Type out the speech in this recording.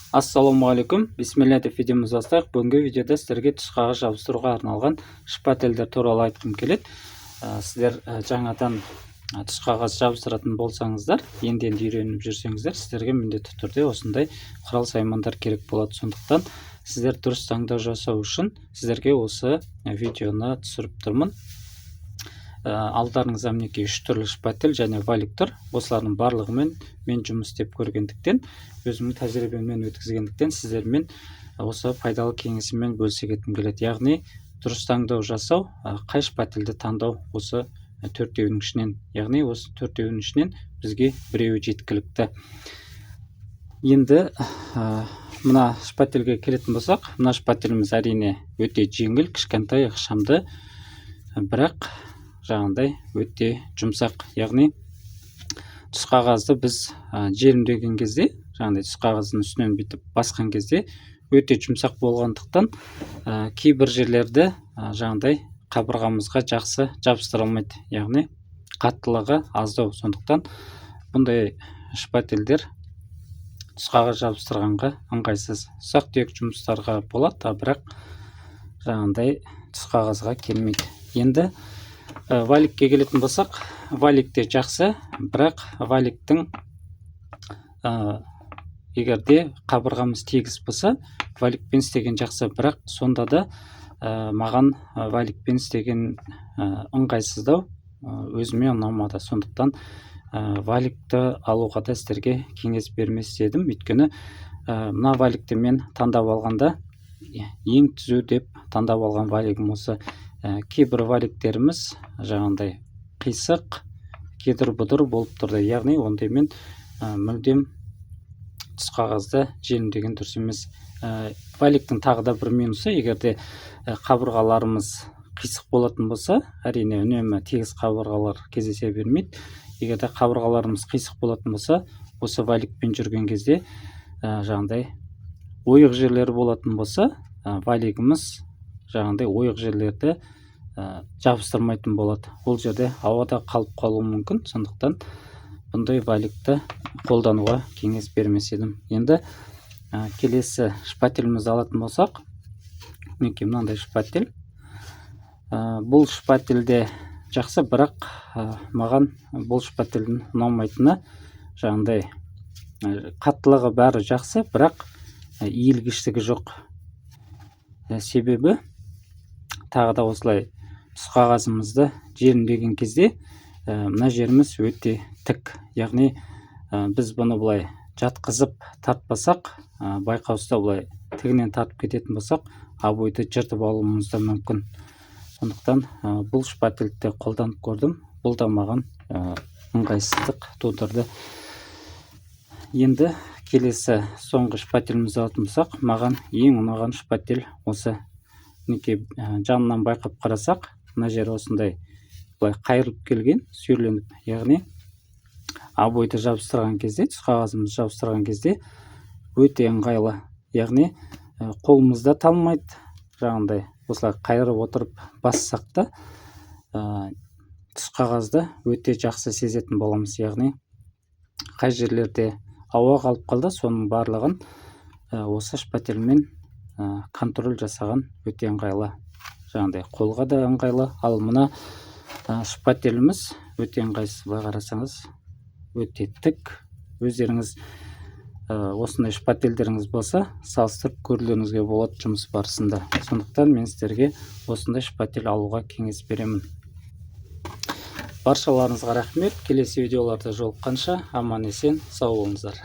Ассалаумағалейкум, бисмилля деп видеомызды бастайық. Бүгінгі видеода сіздерге түс қағаз жабыстыруға арналған шпательдер туралы айтқым келеді. Сіздер жаңадан түс қағаз жабыстыратын болсаңыздар, енді үйреніп жүрсеңіздер, сіздерге міндетті түрде осындай құрал саймандар керек болады. Сондықтан сіздер дұрыс таңдау жасау үшін сіздерге осы видеоны түсіріп тұрмын. Алдарыңызда мінекей 3 түрлі шпатель және валик тұр. Осылардың барлығымен мен жұмыс істеп көргендіктен, өзімнің тәжірибеммен өткізгендіктен сіздермен осы пайдалы кеңесіммен бөлісе кеткім келеді. Яғни дұрыс таңдау жасау, қай шпательді таңдау осы төртеуінің ішінен, яғни осы төртеуінің ішінен бізге біреуі жеткілікті. Енді мына шпательге келетін болсақ, мына шпательіміз әрине өте жеңіл, кішкентай, ықшамды, бірақ жаңағыдай өте жұмсақ. Яғни түс қағазды біз желімдеген кезде, жаңағыдай түс қағаздың үстінен бүйтіп басқан кезде өте жұмсақ болғандықтан кейбір жерлерді жаңағыдай қабырғамызға жақсы жабыстыра алмайды. Яғни қаттылығы аздау. Сондықтан бұндай шпательдер түс қағаз жабыстырғанға ыңғайсыз. Ұсақ-түйек жұмыстарға болады, бірақ жаңағыдай түс қағазға келмейді. Енді валикке келетін болсақ, валик те жақсы, бірақ валиктің егерде қабырғамыз тегіс болса, валикпен істеген жақсы, бірақ сонда да маған валикпен істеген ыңғайсыздау, өзіме ұнамады. Сондықтан валикті алуға да сіздерге кеңес бермес едім. Өйткені мына валикті мен таңдап алғанда ең түзу деп таңдап алған валигім осы. Кейбір валиктеріміз жаңағыдай қисық, кедір-бұдыр болып тұрды. Яғни ондаймен мүлдем түс қағазды желімдеген дұрыс емес. Валиктің тағы да бір минусы, егерде қабырғаларымыз қисық болатын болса, әрине үнемі тегіс қабырғалар кездесе бермейді. Егерде қабырғаларымыз қисық болатын болса, осы валикпен жүрген кезде жаңағыдай ойық жерлері болатын болса, валигіміз жаңағыдай ойық жерлерді жабыстырмайтын болады. Ол жерде ауада қалып қалуы мүмкін. Сондықтан бұндай валикті қолдануға кеңес бермес едім. Енді келесі шпательімізді алатын болсақ, мінекей мынандай шпатель. Бұл шпательде жақсы, бірақ маған бұл шпательдің ұнамайтыны жаңағыдай қаттылығы бәрі жақсы, бірақ иілгіштігі жоқ. Себебі тағы да осылай түс қағазымызды желімдеген кезде мына жеріміз өте тік. Яғни біз бұны былай жатқызып тартпасақ, байқаусызда былай тігінен тартып кететін болсақ, обойды жыртып алуымыз да мүмкін. Сондықтан бұл шпательді қолданып көрдім. Бұл да маған ыңғайсыздық тудырды. Енді келесі соңғы шпательімізді алатын болсақ, маған ең ұнаған шпатель осы. Мінекей жанынан байқап қарасақ, мына жері осындай былай қайырылып келген, сүйірленіп. Яғни обойды жабыстырған кезде, түс қағазымызды жабыстырған кезде өте ыңғайлы. Яғни қолымызда талмайды. Жаңағыдай осылай қайырып отырып бассақ та түс қағазды өте жақсы сезетін боламыз. Яғни қай жерлерде ауа қалып қалды, соның барлығын осы шпательмен контроль жасаған өте ыңғайлы. Жаңағыдай қолға да ыңғайлы. Ал мына шпательіміз өте ыңғайсыз. Былай қарасаңыз, өте тік. Өздеріңіз осындай шпательдеріңіз болса, салыстырып көруіңізге болады жұмыс барысында. Сондықтан мен сіздерге осындай шпатель алуға кеңес беремін. Баршаларыңызға рахмет. Келесі видеоларда жолыққанша аман есен сау болыңыздар.